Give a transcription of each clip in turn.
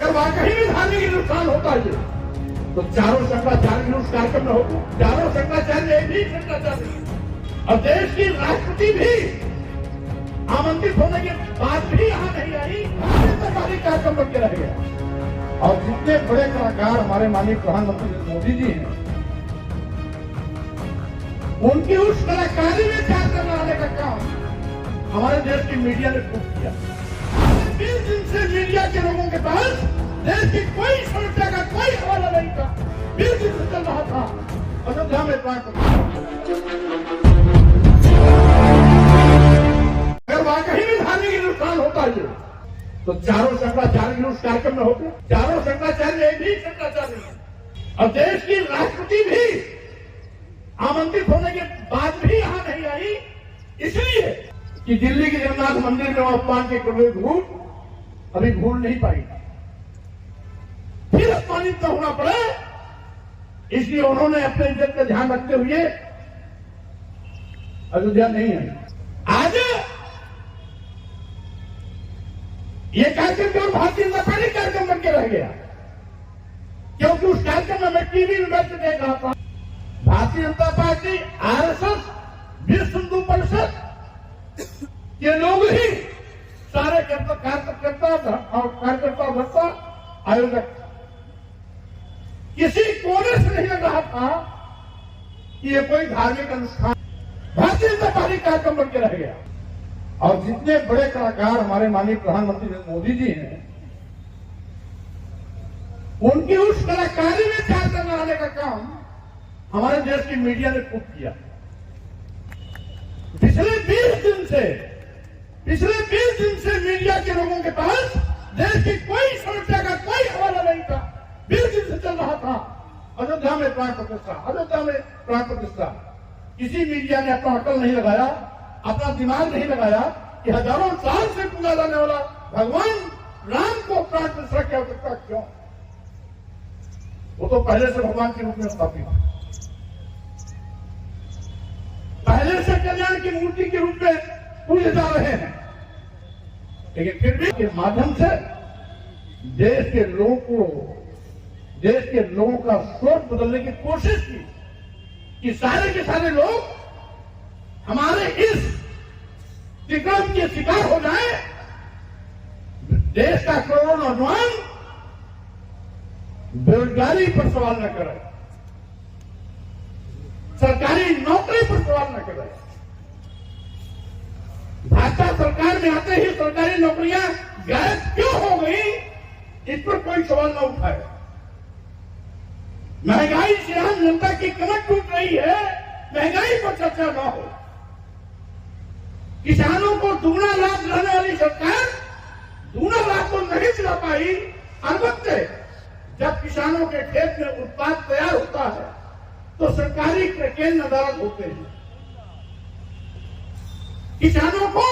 अगर वाकई में धार्मिक नुकसान होता है तो चारों शंकराचार्य उस कार्यक्रम में होते, चारों शंकराचार्य एक ही शंकराचार्य और देश की राष्ट्रपति भी आमंत्रित होने के बाद भी यहाँ नहीं आई, सरकारी कार्यक्रम बन के रह गया। और जितने बड़े कलाकार हमारे माननीय प्रधानमंत्री मोदी जी हैं, उनकी उस कलाकारी में चार्ज बनाने का काम हमारे देश की मीडिया ने खूब किया। 20 दिन से मीडिया के लोगों के पास देश की कोई समस्या का कोई हवाला नहीं था। 20 दिन से चल रहा था अयोध्या में अगर वाकई में धार्मिक नुकसान होता है तो चारों शंकराचार्य उस कार्यक्रम में होते, चारों शंकराचार्य एक ही शंकराचार्य और देश की राष्ट्रपति भी आमंत्रित होने के बाद भी यहाँ नहीं आई, इसलिए कि दिल्ली के जगन्नाथ मंदिर में अपमान के कोई धूप अभी भूल नहीं पाई, फिर अपमानित न होना पड़े, इसलिए उन्होंने अपने इज्जत का ध्यान रखते हुए अयोध्या नहीं आई। आज ये कार्यक्रम केवल भारतीय जनता पार्टी कार्यक्रम बन के रह गया, क्योंकि उस कार्यक्रम में मैं टीवी में बैठ देख रहा था। भारतीय जनता पार्टी, आरएसएस, विश्व हिंदू परिषद के लोग ही सारे कार्यकर्ता और कार्यकर्ता आयोजक, किसी कोने से नहीं लग रहा था कि ये कोई धार्मिक अनुष्ठान, भारतीय जनता पार्टी कार्यक्रम बन के रह गया। और जितने बड़े कलाकार हमारे माननीय प्रधानमंत्री मोदी जी हैं, उनकी उस कलाकारी में चार्ज बनाने का काम हमारे देश की मीडिया ने खूब किया। पिछले 20 दिन से मीडिया के लोगों के पास देश की कोई समस्या का कोई हवाला नहीं था। 20 दिन से चल रहा था अयोध्या में प्राण प्रतिष्ठा, अयोध्या में प्राण प्रतिष्ठा। किसी मीडिया ने अपना अकल नहीं लगाया, अपना दिमाग नहीं लगाया कि हजारों साल से पूजा जाने वाला भगवान राम को प्राण प्रतिष्ठा की आवश्यकता क्यों? वो तो पहले से भगवान के रूप में स्थापित है, पहले से कल्याण की मूर्ति के रूप में पूजे जा रहे हैं, लेकिन फिर भी के माध्यम से देश के लोगों का सोच बदलने की कोशिश की कि सारे के सारे लोग हमारे इस विक्रम के शिकार हो जाए। देश का करोड़ों नौजवान बेरोजगारी पर सवाल न करे, सरकारी नौकरी पर सवाल न करे। भाजपा सरकार में आते ही सरकारी नौकरियां गायब क्यों हो गई, इस पर कोई सवाल न उठाए। महंगाई से आम जनता की कमर टूट रही है, महंगाई पर चर्चा न हो। किसानों को दुगना लाभ दिलाने वाली सरकार दुगना लाभ तो नहीं दिला पाई। अलबत्ते जब किसानों के खेत में उत्पाद तैयार होता है तो सरकारी केंद्र अदालत होते हैं, किसानों को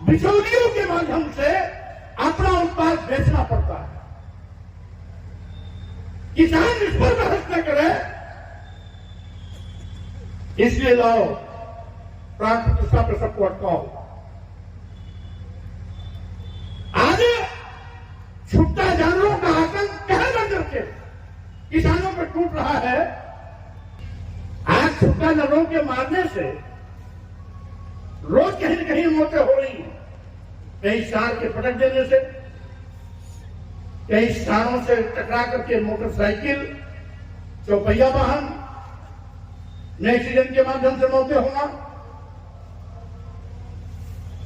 बिचौलियों के माध्यम से अपना उत्पाद बेचना पड़ता है। किसान इस पर बहस न करे, इसलिए लाओ प्राण प्रतिष्ठा पर सबको अटकाओ। आज छुट्टा जानवरों का आतंक कहर बन करके किसानों पर टूट रहा है। आज छुट्टा जानवरों के मारने से रोज कहीं न कहीं मौतें हो रही हैं, कहीं सार के पटक देने से, कई स्थानों से टकरा करके मोटरसाइकिल, चौपहिया वाहन में एक्सीडेंट के माध्यम से मौतें होना।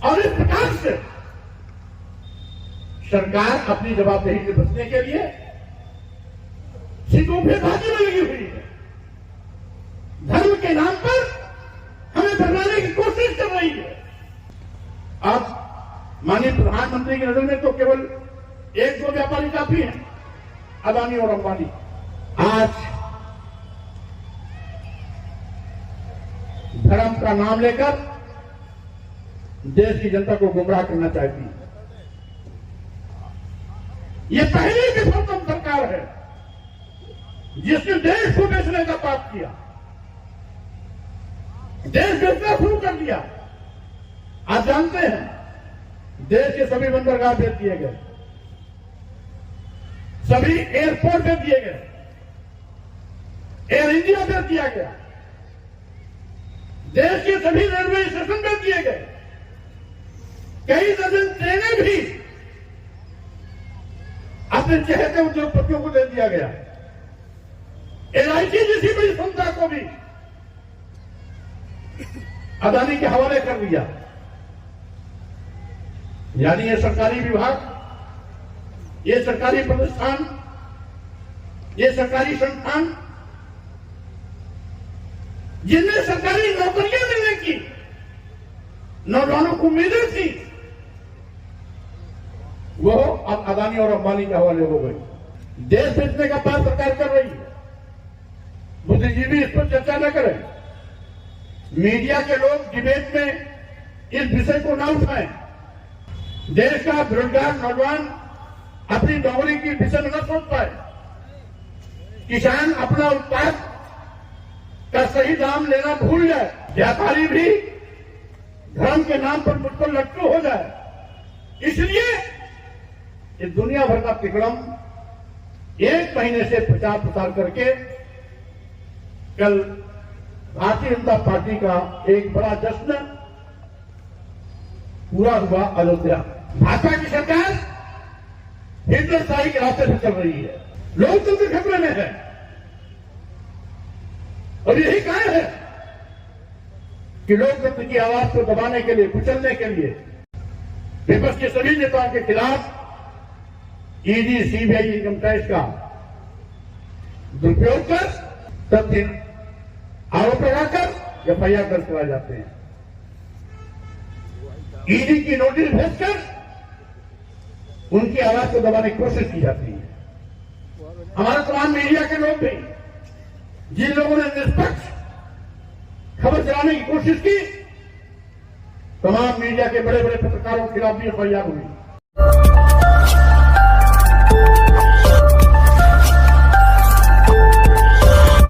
और इस प्रकार से सरकार अपनी जवाबदेही से बचने के लिए सितोफेबाजी में लगी हुई है। धर्म के नाम पर हमें भगाने की कोशिश कर रही है। अब माननीय प्रधानमंत्री की नजर में तो केवल एक दो व्यापारी काफी हैं, अदानी और अंबानी। आज धर्म का नाम लेकर देश की जनता को गुमराह करना चाहती है। ये पहली विफलतम सरकार है जिसने देश को बेचने का पाप किया, देश बेचना शुरू कर दिया। आप जानते हैं देश के सभी बंदरगाह बेच दिए गए, सभी एयरपोर्ट पे दिए गए, एयर इंडिया पे दिया गया, देश के सभी रेलवे स्टेशन पे दिए गए, कई दर्जन ट्रेनें भी अपने चहेते उद्योगपतियों को दे दिया गया। एलआईसी जैसी बड़ी संस्था को भी अदानी के हवाले कर दिया। यानी ये सरकारी विभाग, ये सरकारी प्रतिष्ठान, ये सरकारी संस्थान जिनमें सरकारी नौकरियां मिलने की नौजवानों को उम्मीदें थी, वो अब अदानी और अंबानी के हवाले हो गई। देश बेचने का बात सरकार कर रही है, बुद्धिजीवी इस पर चर्चा न करें, मीडिया के लोग डिबेट में इस विषय को न उठाएं। देश का बेरोजगार नौजवान अपनी नौकरी की विषय में न सोच पाए, किसान अपना उत्पाद का सही दाम लेना भूल जाए, व्यापारी भी धर्म के नाम पर मुझ पर लट्टू हो जाए। इसलिए इस दुनिया भर का तिकड़म एक महीने से प्रचार प्रसार करके कल भारतीय जनता पार्टी का एक बड़ा जश्न पूरा हुआ अयोध्या। भाजपा की सरकार हिंदुस्तानी के रास्ते से चल रही है, लोकतंत्र खतरे में है और यही कारण है कि लोकतंत्र की आवाज को दबाने के लिए, कुचलने के लिए विपक्ष के सभी नेताओं के खिलाफ ईडी, सीबीआई, इनकम टैक्स का दुरुपयोग कर तब आरोप लगाकर एफआईआर दर्ज कराए जाते हैं। ईडी की नोटिस भेजकर उनकी आवाज को दबाने की कोशिश की जाती है। हमारे तमाम मीडिया के लोग भी, जिन लोगों ने निष्पक्ष खबर चलाने की कोशिश की, तमाम मीडिया के बड़े बड़े पत्रकारों के खिलाफ भी एफआईआर हुई।